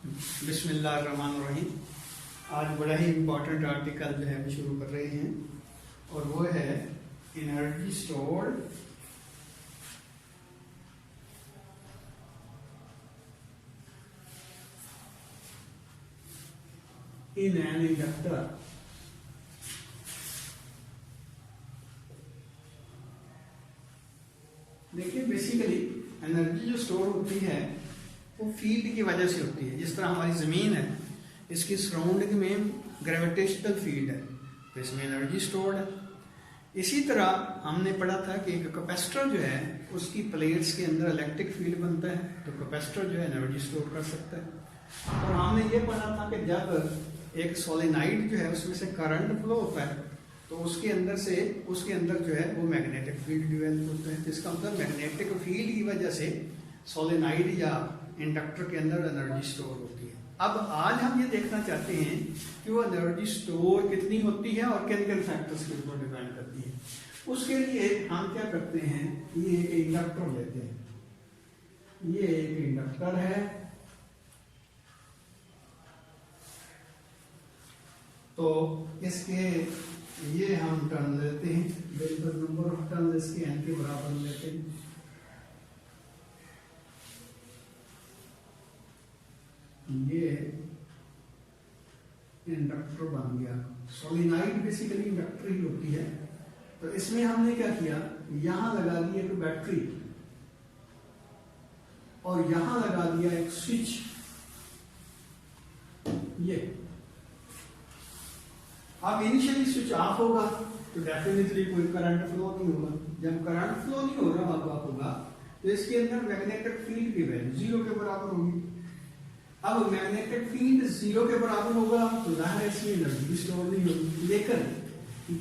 बिस्मिल्लाहिर्रहमानिर्रहीम। आज बड़ा ही इम्पोर्टेंट आर्टिकल जो है हम शुरू कर रहे हैं और वो है energy stored in an inductor. देखिए, बेसिकली एनर्जी जो स्टोर होती है वो फील्ड की वजह से होती है। जिस तरह हमारी ज़मीन है, इसकी सराउंडिंग में ग्रेविटेशनल फील्ड है तो इसमें एनर्जी स्टोर्ड है। इसी तरह हमने पढ़ा था कि एक कैपेसिटर जो है उसकी प्लेट्स के अंदर इलेक्ट्रिक फील्ड बनता है तो कैपेसिटर जो है एनर्जी स्टोर कर सकता है। और हमने ये पढ़ा था कि जब एक सोलेनाइड जो है उसमें से करंट फ्लो होता है तो उसके अंदर जो है वो मैग्नेटिक फील्ड डिवेलप होता है। जिसका मतलब मैग्नेटिक फील्ड की वजह से सोलेनाइड या इंडक्टर के अंदर एनर्जी स्टोर होती है। अब आज हम ये देखना चाहते हैं कि वो एनर्जी स्टोर कितनी होती है और किन किन फैक्टर्स के ऊपर डिपेंड करती है। उसके लिए हम क्या करते हैं, ये एक इंडक्टर लेते हैं। ये एक इंडक्टर है तो इसके ये हम टर्न लेते हैं, बिल्कुल नंबर ऑफ टर्न इसके n के बराबर लेते हैं। ये इंडक्टर बन गया। सोलेनाइड बेसिकली इंडक्टर ही होती है। तो इसमें हमने क्या किया, यहां लगा दी एक बैटरी और यहां लगा दिया एक स्विच। ये अब इनिशियली स्विच ऑफ होगा तो डेफिनेटली कोई करंट फ्लो नहीं होगा। जब करंट फ्लो नहीं हो रहा होगा तो इसके अंदर मैग्नेटिक फील्ड की वैल्यू 0 के बराबर होगी। अब मैग्नेटिक फील्ड 0 के बराबर होगा तो जाहिर है इसमें एनर्जी स्टोर नहीं होगी। लेकिन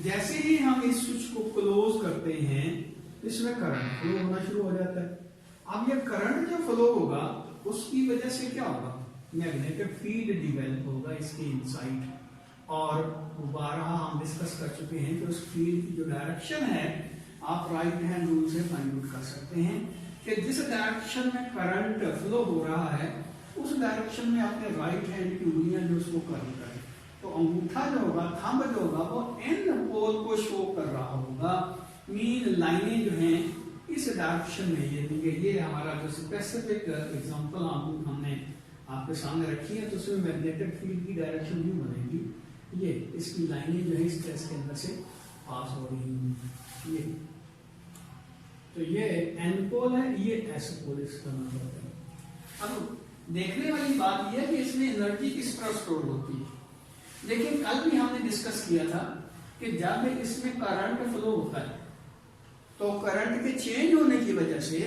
जैसे ही हम इस स्विच को क्लोज करते हैं इसमें करंट फ्लो होना शुरू हो जाता है। अब ये करंट जो फ्लो होगा उसकी वजह से क्या होगा, मैग्नेटिक फील्ड डिवेलप होगा इसके इनसाइड। और दोबारा हम डिस्कस कर चुके हैं कि उस फील्ड की जो डायरेक्शन है आप राइट हैंड रूल से फाइंड आउट कर सकते हैं कि जिस डायरेक्शन में करंट फ्लो हो रहा है उस डायरेक्शन में अपने राइट हैंड की उंगलियां जो उसको कर्व करें तो अंगूठा जो होगा, थंब जो होगा वो एन पोल को शो कर रहा होगा। मीन लाइनें जो हैं इस डायरेक्शन में ये हमारा जो स्पेसिफिक एग्जांपल हमने आपके सामने रखी है तो उसमें मैग्नेटिक फील्ड की डायरेक्शन भी बनेगी। ये इसकी लाइनें जो है इस स्ट्रेस के अंदर से पास हो रही हैं। ये तो ये एन पोल है, ये एस पोल इसका मतलब है। अब देखने वाली बात यह है कि इसमें एनर्जी किस तरह स्टोर होती है। लेकिन कल भी हमने डिस्कस किया था कि जब इसमें करंट फ्लो होता है तो करंट के चेंज होने की वजह से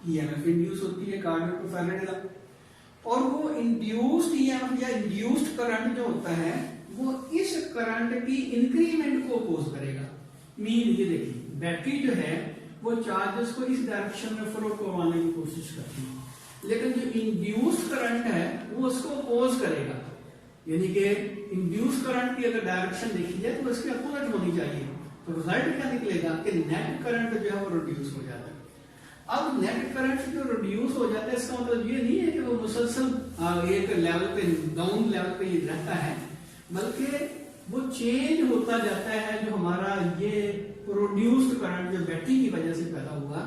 ईएमएफ इंड्यूस होती है कार्डियो टू फैराडे लॉ। और वो इंड्यूस्ड ईएमएफ या इंड्यूस्ड करंट जो होता है वो इस करंट की इंक्रीमेंट को अपोज करेगा। मीन ये देखिए, बैटरी जो है वो चार्जेस को इस डायरेक्शन में फ्लो करवाने की कोशिश करती है, लेकिन जो इंड्यूस्ड करंट है वो उसको अपोज करेगा। यानी कि इंड्यूस्ड करंट की अगर डायरेक्शन देखी जाए तो उसकी अपोजिट होनी चाहिए। तो रिजल्ट क्या निकलेगा कि नेट करंट जो है वो रिड्यूस हो जाता है। अब नेट करंट जो रिड्यूस हो जाता है इसका मतलब ये नहीं है कि वो मुसलसल एक लेवल पे डाउन लेवल पे ये रहता है, बल्कि वो चेंज होता जाता है। जो हमारा ये प्रोड्यूस्ड करंट जो बैटरी की वजह से पैदा हुआ,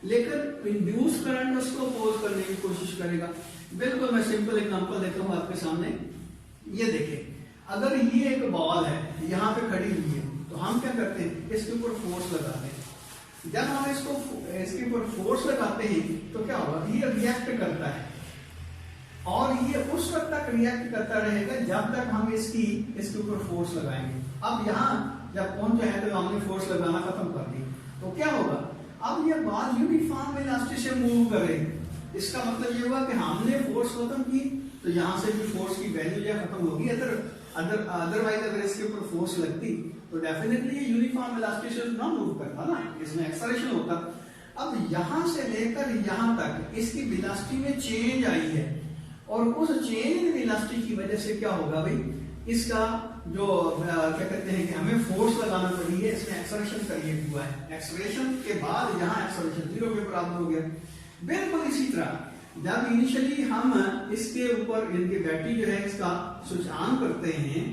लेकिन इंड्यूस करंट उसको अपोज करने की कोशिश करेगा। बिल्कुल मैं सिंपल एग्जांपल देता हूं आपके सामने। ये देखिए, अगर ये एक बॉल है यहाँ पे खड़ी हुई है तो हम क्या करते हैं, इसके ऊपर फोर्स लगाते हैं। जब हम इसके ऊपर फोर्स लगाते हैं तो क्या होगा, ये रिएक्ट करता है और ये उस वक्त तक रिएक्ट करता रहेगा जब तक हम इसके ऊपर फोर्स लगाएंगे। अब यहाँ जब पहुंच जाए तो हमने फोर्स लगाना खत्म कर दिया तो क्या होगा, अब ये बॉल यूनिफॉर्म वेलोसिटी से मूव करेगी। इसका मतलब ये हुआ कि हमने फोर्स खत्म की तो यहाँ से भी फोर्स की वैल्यू जो खत्म होगी। अदरवाइज अगर इसके ऊपर फोर्स लगती तो डेफिनेटली ये यूनिफॉर्म वेलोसिटी से ना मूव करता ना, इसमें एक्सेलरेशन होता। अब यहाँ से लेकर यहाँ तक इसकी वेलोसिटी में चेंज आई है और उस चेंज इन वेलोसिटी की वजह से क्या होगा भाई, इसका जो क्या कहते हैं कि हमें फोर्स लगाना पड़ी है, इसमें एक्सेलरेशन क्रिएट हुआ है। एक्सेलरेशन के बाद यहाँ एक्सेलरेशन 0 के बराबर हो गया। बिल्कुल इसी तरह जब इनिशियली हम इसके ऊपर इनके बैटरी जो है इसका स्विच ऑन करते हैं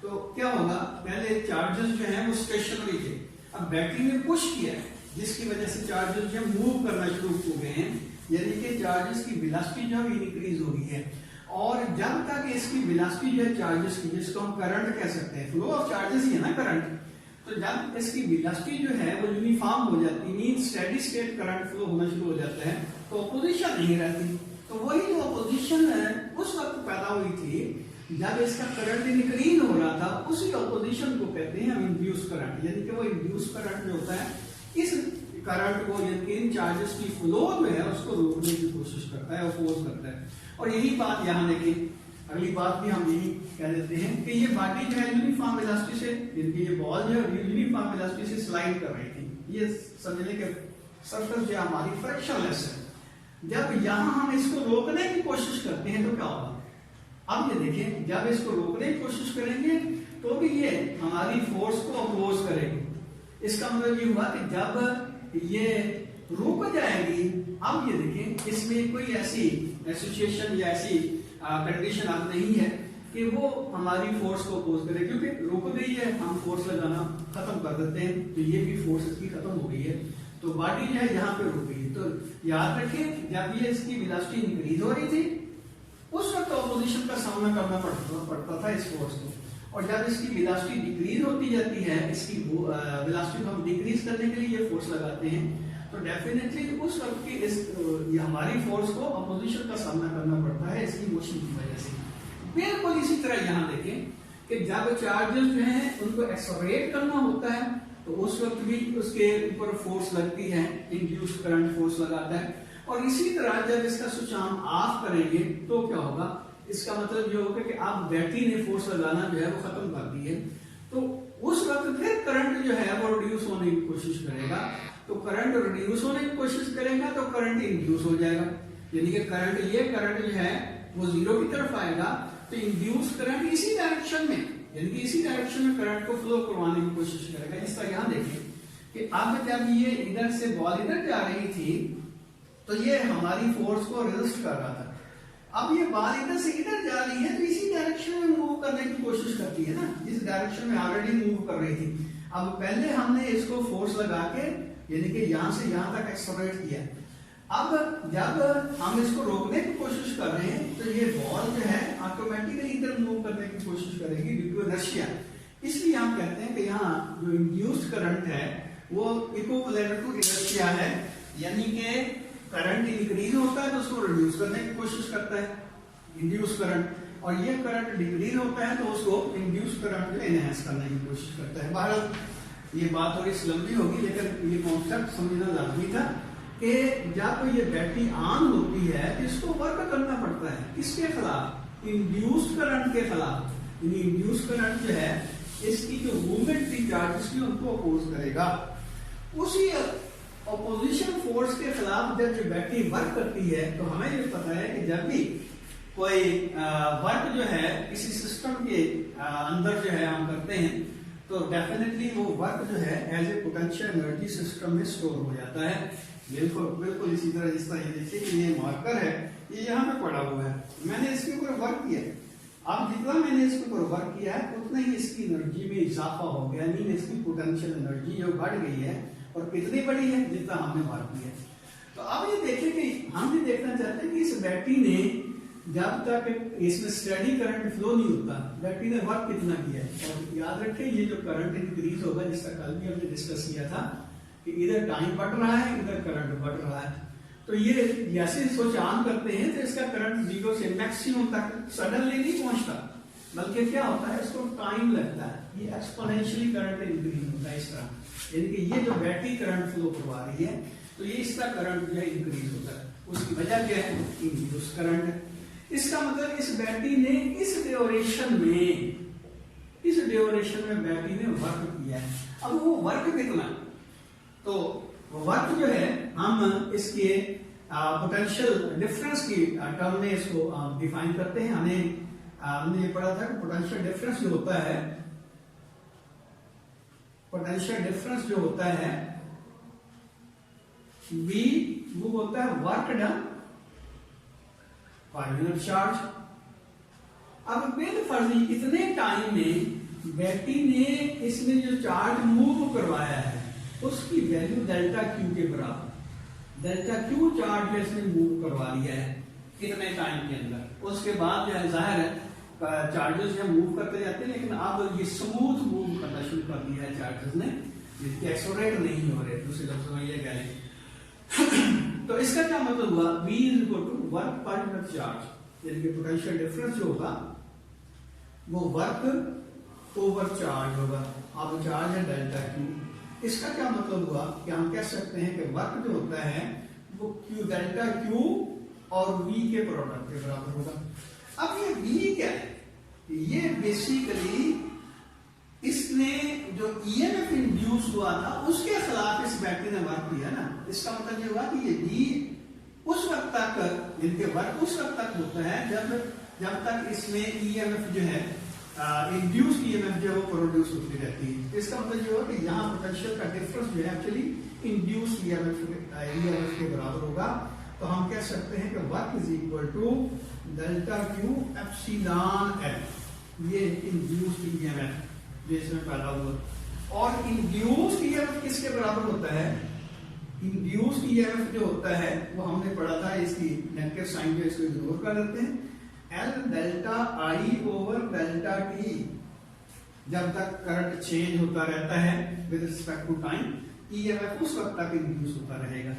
तो क्या होगा, पहले चार्जेस जो है वो स्टेशनरी थे, अब बैटरी ने पुश किया है जिसकी वजह से चार्जेस जो मूव करना शुरू हो गए हैं, यानी कि चार्जेस की वेलोसिटी जो है इंक्रीज हो गई है। और जब तक इसकी वेलोसिटी जो है चार्जेस की, जिसको हम करंट कह सकते हैं, फ्लो ऑफ चार्जेस ही है ना करंट, तो जब इसकी वेलोसिटी जो है वो यूनिफॉर्म हो जाती, mean steady state current flow होना शुरू हो जाता है, तो अपोजिशन नहीं रहती। तो वही जो अपोजिशन है उस वक्त पैदा हुई थी जब इसका करंट इंक्रीज हो रहा था, उसी अपोजिशन को कहते हैं हम इंड्यूस करंट, यानी कि वो इंड्यूस करंट जो होता है इस करंट को, यानी इन चार्जेस की फ्लो जो है उसको रोकने की कोशिश करता है, अपोज करता है। और यही बात यहाँ देखिए, अगली बात भी हम यही कह देते हैं कि ये बॉडी जो है यूनिफॉर्म वेलोसिटी से, यानी ये बॉल जो है यूनिफॉर्म वेलोसिटी से स्लाइड कर रही थी, ये समझने के सरफेस जो हमारी फ्रैक्शनलेस है। जब यहाँ हम इसको रोकने की कोशिश करते हैं तो क्या होगा, अब ये देखिए, जब इसको रोकने की कोशिश करेंगे तो भी ये हमारी फोर्स को अपोज करेगी। इसका मतलब ये हुआ कि जब ये रुक जाएगी, अब ये देखिए इसमें कोई ऐसी एसोसिएशन या ऐसी कंडीशन अब नहीं है कि वो हमारी फोर्स को अपोज करे, क्योंकि रुक गई है, हम फोर्स लगाना खत्म कर देते हैं, तो ये भी फोर्स इसकी खत्म हो गई है, तो बॉडी जो है यहाँ पे रुक गई। तो याद रखिए, जब ये इसकी वेलोसिटी इंक्रीज हो रही थी उस वक्त ऑपोजिशन का सामना करना पड़ता था इस फोर्स को, और जब इसकी वेलोसिटी डिक्रीज होती जाती है, इसकी वेलोसिटी को हम डिक्रीज करने के लिए ये फोर्स लगाते हैं, तो डेफिनेटली उस वक्त की ये हमारी फोर्स को अपोजिशन का सामना करना पड़ता है इसकी मोशन की वजह से। बिल्कुल इसी तरह यहाँ देखें कि जब चार्जेस जो हैं उनको एक्सेलरेट करना होता है तो उस वक्त भी उसके ऊपर फोर्स लगती है, इंड्यूस्ड करंट फोर्स लगाता है। और इसी तरह जब इसका स्विच हम ऑफ करेंगे तो क्या होगा, इसका मतलब ये होगा कि अब बैटरी ने फोर्स लगाना जो है वो खत्म कर दी है, तो उस वक्त फिर करंट जो है वो रिड्यूस होने की कोशिश करेगा। तो करंट रिड्यूस होने की कोशिश करेगा तो करंट इंड्यूस हो जाएगा, यानी कि करंट जो है वो जीरो की तरफ आएगा, तो इंड्यूस करंट इसी डायरेक्शन में, यानी कि इसी डायरेक्शन में करंट को फ्लो करवाने की कोशिश करेगा। इस तरह यहाँ देखिए कि अब जब ये इधर से बॉल इधर जा रही थी तो ये हमारी फोर्स को रेजिस्ट कर रहा था, अब ये बॉल इधर से इधर जा रही है तो इसी डायरेक्शन में मूव करने की कोशिश करती है ना, जिस डायरेक्शन में ऑलरेडी मूव कर रही थी। अब पहले हमने इसको फोर्स लगा के यानी कि यहां से यहां तक एक्सेलरेट किया, अब जब हम इसको रोकने की कोशिश कर रहे हैं तो ये बॉल जो है ऑटोमेटिकली इधर मूव करने की कोशिश करेगी ड्यू टू इनर्शिया। इसलिए हम कहते हैं कि यहाँ जो इंड्यूस्ड करंट है वो इक्विवेलेंट टू इनर्शिया है, यानी कि करंट इंक्रीज होता है तो उसको रिड्यूस करने की कोशिश करता है इंड्यूस करंट, और ये करंट डिक्रीज होता है तो उसको इंड्यूस करंट को एनहांस करने की कोशिश करता है। बहरहाल ये बात थोड़ी सी लंबी होगी, लेकिन ये कॉन्सेप्ट समझना लाजमी था कि जब ये बैटरी ऑन होती है तो इसको वर्क करना पड़ता है, किसके खिलाफ, इंड्यूस्ड करंट के खिलाफ। इंड्यूस्ड करंट जो है इसकी जो मूवमेंट थी चार्जेस की उनको अपोज करेगा, उसी अपोजिशन फोर्स के खिलाफ जब जो बैटरी वर्क करती है तो हमें ये पता है कि जब भी कोई वर्क जो है किसी सिस्टम के अंदर जो है हम करते हैं तो डेफिनेटली वो वर्क जो है as a potential energy system में स्टोर हो जाता है। बिल्कुल इसी तरह, जिस तरह ये देखिए कि ये मार्कर है, ये यहाँ पे पड़ा हुआ है, मैंने इसके ऊपर वर्क किया है, अब जितना मैंने इसके ऊपर वर्क किया है उतना ही इसकी एनर्जी में इजाफा हो गया, यानी इसकी पोटेंशियल एनर्जी जो बढ़ गई है, और कितनी बड़ी है, जितना हमने वर्क किया। तो अब ये देखिए कि हम भी देखना चाहते हैं कि इस बैटरी ने जब तक इसमें स्टेडी करंट फ्लो नहीं होता, बैटरी ने वर्क कितना किया है। और याद रखें ये जो करंट इंक्रीज होगा, जिसका कल भी हमने डिस्कस किया था कि इधर टाइम बढ़ रहा है, इधर करंट बढ़ रहा है, तो ये जैसे स्विच ऑन करते हैं तो इसका करंट जीरो से मैक्सिमम तक सडनली नहीं पहुंचता, बल्कि क्या होता है, इसको टाइम लगता है, ये एक्सपोनेंशियली करंट इंक्रीज होता है इस तरह, यानी कि ये जो बैटरी करंट फ्लो करवा रही है तो ये इसका करंट जो है इंक्रीज होता है, उसकी वजह क्या है, इंड्यूस करंट। इसका मतलब इस बैटरी ने इस ड्यूरेशन में बैटरी ने वर्क किया है। अब वो वर्क कितना, तो वर्क जो है हम इसके पोटेंशियल डिफरेंस की टर्म में इसको डिफाइन करते हैं। हमने ये पढ़ा था कि पोटेंशियल डिफरेंस जो होता है, पोटेंशियल डिफरेंस जो होता है V वो होता है वर्क डन 5 यूनिट चार्ज। अब बिन फर्जी इतने टाइम में बैटरी ने इसमें जो चार्ज मूव करवाया है उसकी वैल्यू डेल्टा क्यू के बराबर, डेल्टा क्यू चार्ज इसने मूव करवा लिया है कितने टाइम के अंदर। उसके बाद जो है जाहिर है चार्जेस जो मूव करते जाते हैं, लेकिन अब ये स्मूथ मूव करना शुरू कर दिया है चार्जेस ने, एक्सोलेट नहीं हो रहे, दूसरे लफ्जों में ये कह लें। तो इसका क्या मतलब हुआ, V is equal to work per unit charge, यानी कि पोटेंशियल डिफरेंस जो होगा वो वर्क ओवर चार्ज होगा। अब चार्ज है डेल्टा क्यू, इसका क्या मतलब हुआ कि हम कह सकते हैं कि वर्क जो होता है वो क्यू डेल्टा क्यू और V के प्रोडक्ट के बराबर होगा। अब ये V क्या है, ये बेसिकली इसने जो EMF इंड्यूस हुआ था उसके खिलाफ इस बैटरी ने वर्क किया ना। इसका मतलब ये हुआ कि ये V उस वक्त तक, इनके वर्क उस वक्त तक होता है जब तक इसमें EMF जो है इंड्यूस EMF जो है वो प्रोड्यूस होती रहती है। इसका मतलब ये हुआ कि यहाँ पोटेंशियल का डिफरेंस जो है एक्चुअली इंड्यूस EMF के बराबर होगा। तो हम कह सकते हैं कि work is equal to delta q epsilon L, ये इंड्यूस्ड EMF जो इसमें पैदा हुआ। और इंड्यूस्ड EMF किसके बराबर होता है, इंड्यूस्ड EMF जो होता है वो हमने पढ़ा था, इसकी नेगेटिव साइन जो इसको इग्नोर कर देते हैं, L delta I over delta T। जब तक करंट चेंज होता रहता है with respect to time, EMF उस वक्त तक इंड्यूस होता रहेगा।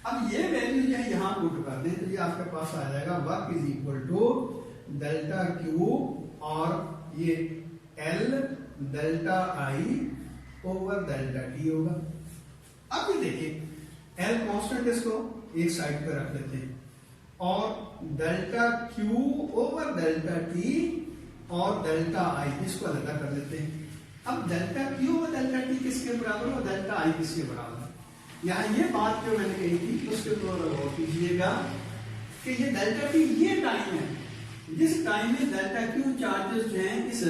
अब ये वैल्यू जो है यहाँ पुट कर दें तो ये आपके पास आ जाएगा work is equal to delta Q और ये L delta I over delta T होगा। अब ये देखिए L कांस्टेंट, इसको एक साइड पर रख लेते हैं और delta Q over delta T और डेल्टा I इसको अलग कर लेते हैं। अब delta Q over delta T किसके बराबर और डेल्टा I किसके बराबर, यहाँ ये बात जो मैंने कही थी उसके ऊपर गौर कीजिएगा कि ये डेल्टा T ये टाइम है जिस टाइम में डेल्टा Q चार्जेस जो हैं इस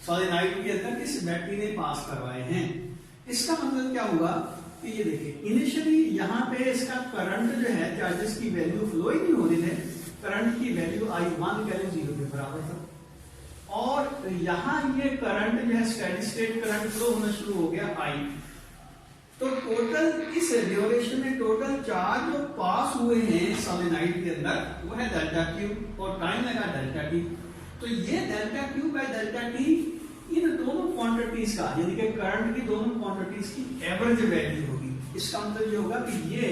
सोलेनॉइड के अंदर इस बैटरी ने पास करवाए हैं। इसका मतलब क्या हुआ कि ये देखिए इनिशियली यहाँ पे इसका करंट जो है चार्जेस की वैल्यू फ्लो ही नहीं हो रही है, करंट की वैल्यू I1 पहले 0 के बराबर था और यहाँ ये करंट जो है स्टेडी स्टेट करंट फ्लो होना शुरू हो गया I। तो टोटल इस ड्यूरेशन में टोटल चार्ज जो पास हुए हैं सोलेनॉइड के अंदर वो है डेल्टा क्यू और टाइम लगा डेल्टा टी। तो ये delta Q by delta T इन दोनों क्वांटिटीज का, यानी कि करंट की दोनों क्वांटिटीज की एवरेज वैल्यू होगी। इसका मतलब ये होगा कि ये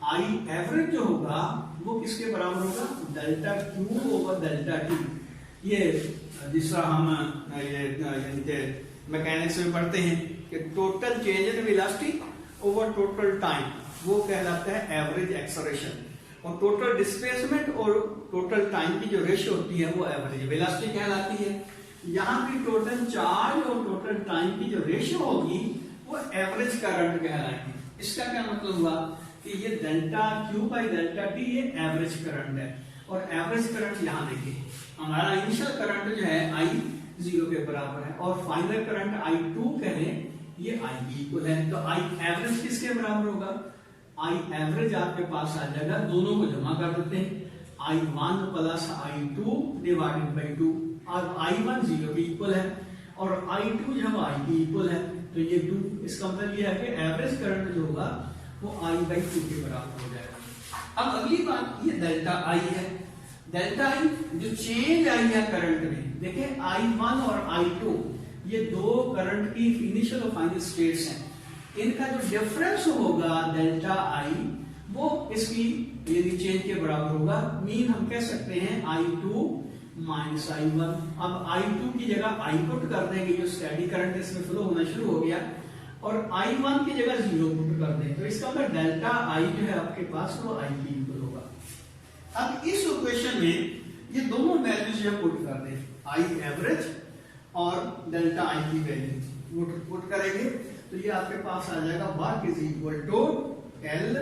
आई एवरेज जो होगा वो किसके बराबर होगा, delta Q over delta T. ये जिस तरह हम ये मैकेनिक्स में पढ़ते हैं कि total change in velocity over total time वो कहलाता है एवरेज एक्सेलरेशन, और टोटल डिस्प्लेसमेंट और टोटल टाइम की जो रेशियो होती है वो एवरेज वेलोसिटी कहलाती है। यहाँ भी टोटल चार्ज और टोटल टाइम की जो रेशियो होगी वो एवरेज करंट कहलाएगी। इसका क्या मतलब हुआ कि ये delta Q by delta T ये एवरेज करंट है, और एवरेज करंट यहाँ देखिए हमारा इनिशियल करंट जो है I 0 के बराबर है और फाइनल करंट I2 कहें ये I इक्वल है। तो I एवरेज किसके बराबर होगा, I एवरेज आपके पास आ जाएगा, दोनों को जमा कर देते हैं I1 plus I2 divided by 2 और I1 0 के इक्वल है और I2 जब I के इक्वल है तो ये 2। इसका मतलब ये है कि एवरेज करंट जो होगा वो I बाई 2 के बराबर हो जाएगा। अब अगली बात ये डेल्टा I है, डेल्टा I जो चेंज आई है करंट में, देखिए I1 और I2 ये दो करंट की इनिशियल और फाइनल स्टेट्स हैं, इनका जो डिफरेंस होगा डेल्टा I वो इसकी यदि चेंज के बराबर होगा। मीन हम कह सकते हैं I2 माइनस I1। अब I2 की जगह I पुट कर देंगे, जो स्टेडी करंट इसमें फ्लो होना शुरू हो गया, और I1 की जगह 0 पुट कर दें तो इसका मतलब डेल्टा I जो है आपके पास वो I की इक्वल होगा। अब इस इक्वेशन में ये दोनों वैल्यूज जो पुट कर दें, I एवरेज और डेल्टा I की वैल्यू पुट करेंगे तो ये आपके पास आ जाएगा work is equal to L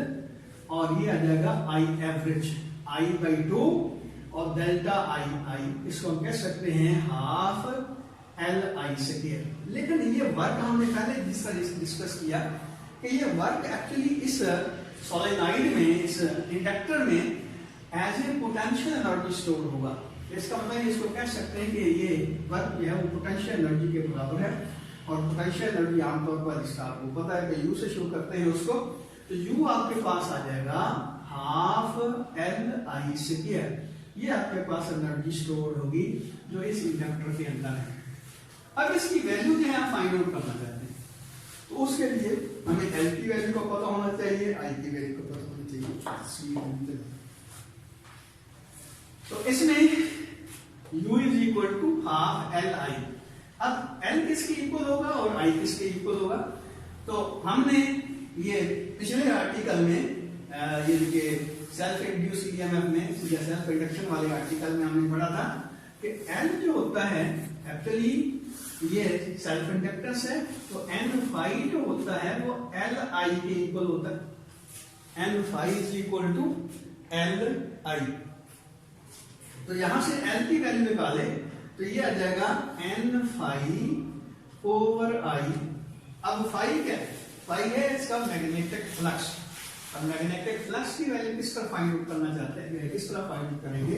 और ये आ जाएगा I एवरेज I बाई 2 और डेल्टा I इसको हम कह सकते हैं हाफ LI स्क्वायर। लेकिन ये वर्क हमने पहले जिस तरह डिस्कस किया कि ये वर्क एक्चुअली इस सोलेनॉइड में, इस इंडक्टर में as a potential energy store होगा। इसका मतलब इसको कह सकते हैं कि ये वर्क जो है वो पोटेंशियल एनर्जी के बराबर है, और पोटेंशियल एनर्जी आमतौर पर इसका आपको पता है कि यू से शो करते हैं उसको, तो यू आपके पास आ जाएगा हाफ एल आई स्क्वायर। ये आपके पास एनर्जी स्टोर होगी जो इस इंडक्टर के अंदर है। अब इसकी वैल्यू जो है आप फाइंड आउट करना चाहते हैं, तो उसके लिए हमें एल की वैल्यू का पता होना चाहिए, आई की वैल्यू का पता होना चाहिए। तो इसमें u is equal to half L I. अब l किसके इक्वल होगा और i किसके इक्वल होगा? तो हमने ये पिछले आर्टिकल में ये देखिए सेल्फ इंड्यूस ईएमएफ में या सेल्फ इंडक्शन वाले आर्टिकल में हमने पढ़ा था कि L जो होता है एक्चुअली ये सेल्फ इंडक्टेंस है, तो N फाई जो होता है वो L I के इक्वल होता है। N phi is equal to L I। तो यहां से L की वैल्यू निकाले तो ये आ जाएगा N फाई ओवर I। अब फाई क्या है? फाई है इसका मैग्नेटिक फ्लक्स। अब मैग्नेटिक फ्लक्स की वैल्यू किस तरह फाइंड आउट करना चाहते हैं, किस तरह फाइंड आउट करेंगे?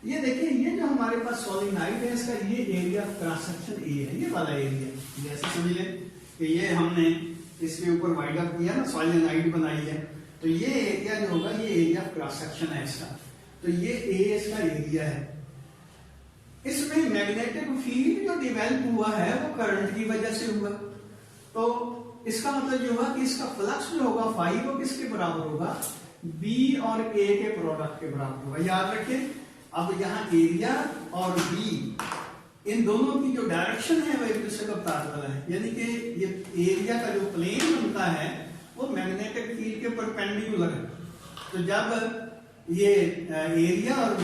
ये देखिए, ये जो हमारे पास सोलेनोइड है इसका ये एरिया क्रॉस सेक्शन ए है, ये वाला एरिया। जैसे समझ लें कि ये हमने इसके ऊपर वाइड अप किया ना, सोलेनोइड बनाई है, तो ये एरिया जो होगा ये एरिया क्रॉस सेक्शन है इसका। तो ये ए इसका एरिया है। इसमें मैग्नेटिक फील्ड जो डेवलप हुआ है वो करंट की वजह से हुआ। तो इसका मतलब ये हुआ कि इसका फ्लक्स जो होगा फाई वो किसके बराबर होगा? बी और ए के प्रोडक्ट के बराबर होगा। याद रखिए, अब यहाँ एरिया और बी इन दोनों की जो डायरेक्शन है वो एक दूसरे का पैरेलल है, यानी कि ये एरिया का जो प्लेन बनता है वो मैग्नेटिक फील्ड के परपेंडिकुलर है। तो जब ये एरिया और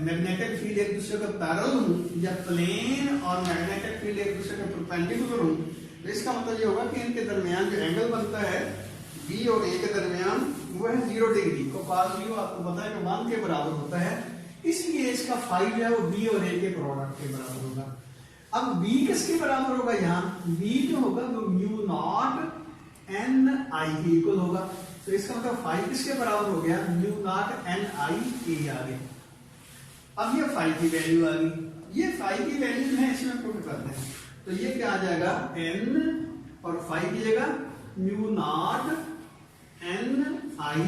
मैग्नेटिक फील्ड एक दूसरे का पैरेलल हो, जब प्लेन और मैग्नेटिक फील्ड एक दूसरे के परपेंडिकुलर हो, तो इसका मतलब ये होगा कि इनके दरमियान जो एंगल बनता है बी और ए के दरमियान वो है 0 डिग्री। तो cos 0 आपको पता है कि 1 के बराबर होता है, इसलिए इसका फाई जो है वो बी और ए के प्रोडक्ट के बराबर होगा। अब बी किसके बराबर होगा? यहाँ बी जो होगा वो म्यू नॉट एन आई के इक्वल होगा। तो इसका मतलब फाई किसके बराबर हो गया? म्यू नॉट एन आई ए आ गया। अब ये फाई की वैल्यू आ गई। ये फाई की वैल्यू है इसमें पुट करते हैं, तो ये क्या आ जाएगा? एन और फाई की जगह म्यू नॉट एन आई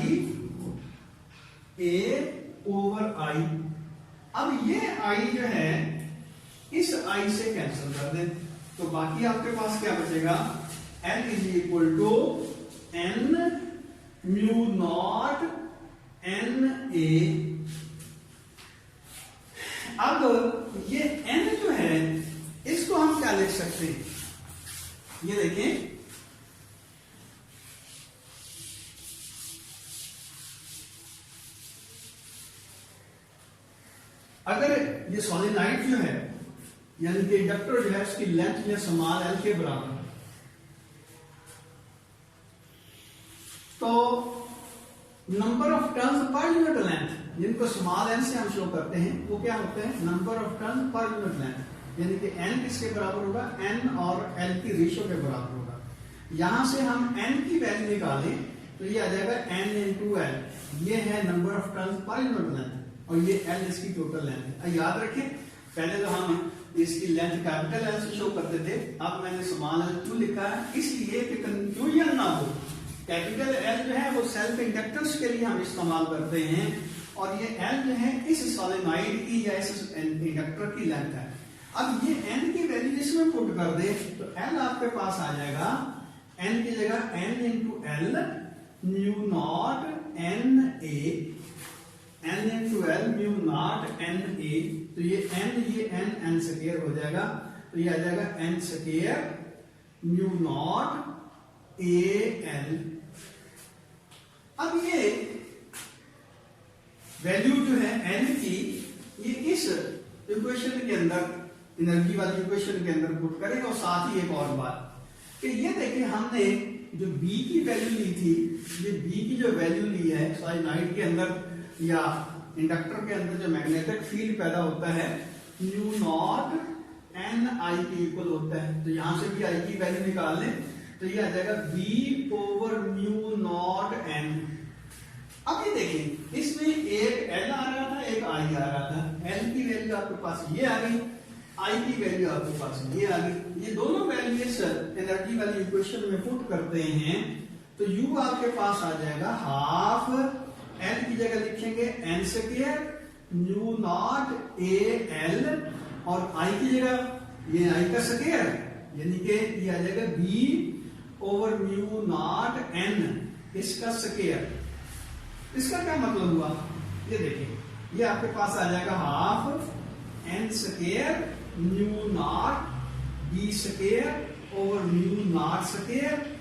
ए ओवर आई। अब ये आई जो है इस आई से कैंसिल कर दें, तो बाकी आपके पास क्या बचेगा? N is equal to N mu naught N A. अब ये एन जो है इसको हम क्या लिख सकते हैं? ये देखें, अगर ये सोलेनोइड जो है यानी कि इंडक्टर जो है उसकी लेंथ या स्मॉल एल के बराबर है, तो number of turns per unit length, जिनको स्मॉल एन से हम शो करते हैं, वो क्या होते हैं? Number of turns per unit length, यानी कि n किसके बराबर होगा? n और l की रेशियो के बराबर होगा। यहां से हम n की वैल्यू निकालें तो ये आ जाएगा n इंटू एल। ये है number of turns per unit length और ये l इसकी टोटल लेंथ है। याद रखें, पहले तो हम इसकी लेंथ कैपिटल एल से शो करते थे, अब मैंने स्मॉल एल क्यों लिखा है? इसलिए कि कंफ्यूजन ना हो। कैपिटल एल जो है वो सेल्फ इंडक्टेंस के लिए हम इस्तेमाल करते हैं, और ये एल जो है इस सोलेनोइड की या इस इंडक्टर की लेंथ है। अब ये n की वैल्यू इसमें पुट कर दे तो l आपके पास आ जाएगा n की जगह n into L mu naught N A, n into L mu naught N A. तो ये n स्क्वायर हो जाएगा, तो ये आ जाएगा n square mu naught A L. अब ये वैल्यू जो है n की ये इस इक्वेशन के अंदर, एनर्जी वाली इक्वेशन के अंदर पुट करें। और साथ ही एक और बात कि ये देखिए, हमने जो B की वैल्यू ली थी, ये B की जो वैल्यू ली है सोलेनोइड के अंदर या इंडक्टर के अंदर जो मैग्नेटिक फील्ड पैदा होता है म्यू नॉट एन आई के इक्वल होता है। तो यहां से भी आई की वैल्यू निकाल लें तो ये आ जाएगा B over mu naught N. अब ये देखिए, इसमें एक एल आ रहा था, एक आई आ रहा था। एल की वैल्यू आपके पास ये आ गई, आई की वैल्यू आपके पास ये आ गई। ये दोनों वैल्यूज एनर्जी वाली इक्वेशन में पुट करते हैं तो यू आपके पास आ जाएगा हाफ, एल की जगह लिखेंगे N square mu naught A L, और आई की जगह ये आई का स्क्वायर यानी कि ये आ जाएगा B over mu naught N इसका स्क्वायर। इसका क्या मतलब हुआ, ये देखिए, ये आपके पास आ जाएगा half n square mu nought B square over mu nought square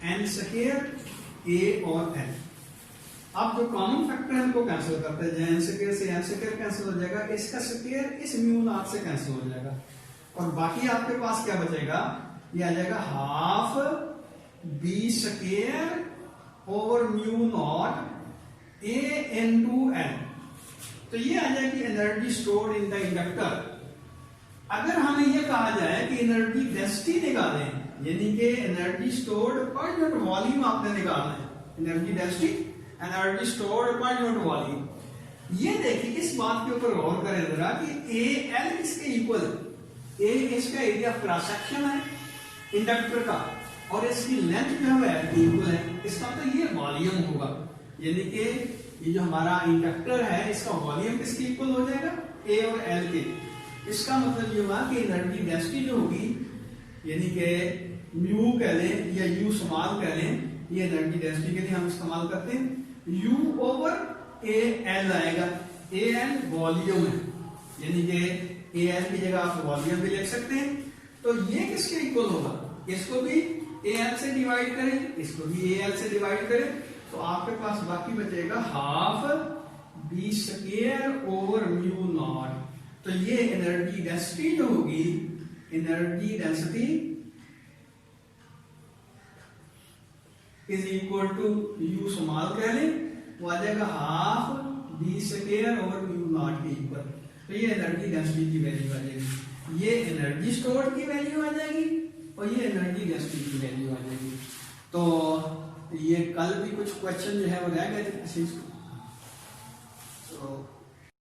n square A और एन। अब जो कॉमन फैक्टर है उनको कैंसिल करते हैं, एन स्क्वायर से एन स्क्वायर कैंसिल हो जाएगा, इसका स्क्वायर इस म्यू नॉट से कैंसिल हो जाएगा, और बाकी आपके पास क्या बचेगा, ये आ जाएगा half B square over mu naught A N two N. तो ये आ जाएगी energy stored in the inductor. अगर हमें ये कहा जाए कि एनर्जी डेंसिटी निकालें, यानी कि energy stored per unit volume आपने निकालना है, energy density energy stored per unit volume. ये देखिए, इस बात के ऊपर गौर करें जरा कि ए एल किसके इक्वल, ए इसका एरिया ऑफ क्रॉस सेक्शन है इंडक्टर का, और इसकी लेंथ जो है इक्वल है, इसका तो ये वॉल्यूम होगा, यानी कि ये जो हमारा इंडक्टर है इसका वॉल्यूम किसके इक्वल हो जाएगा, ए और एल के। इसका मतलब ये हुआ कि एनर्जी डेंसिटी जो होगी, यानी कि म्यू कह लें या यू स्मॉल कह लें, ये एनर्जी डेंसिटी के लिए हम इस्तेमाल करते हैं, यू ओवर ए एल आएगा। ए एल वॉल्यूम है, यानी कि ए एल की जगह आप वॉल्यूम भी लिख सकते हैं। तो ये किसके इक्वल होगा, इसको भी ए एल से डिवाइड करें, इसको भी ए एल से डिवाइड करें, तो आपके पास बाकी बचेगा half B square over mu naught. तो ये एनर्जी डेंसिटी जो होगी, energy density is equal to U small कह लें, वो आ जाएगा half B square over mu naught के इक्वल। तो ये एनर्जी डेंसिटी की वैल्यू आ जाएगी, ये एनर्जी स्टोर्ड की वैल्यू आ जाएगी, और ये एनर्जी डेंसिटी की वैल्यू आ जाएगी। तो ये कल भी कुछ क्वेश्चन जो है वो रह गए थे इस चीज को, तो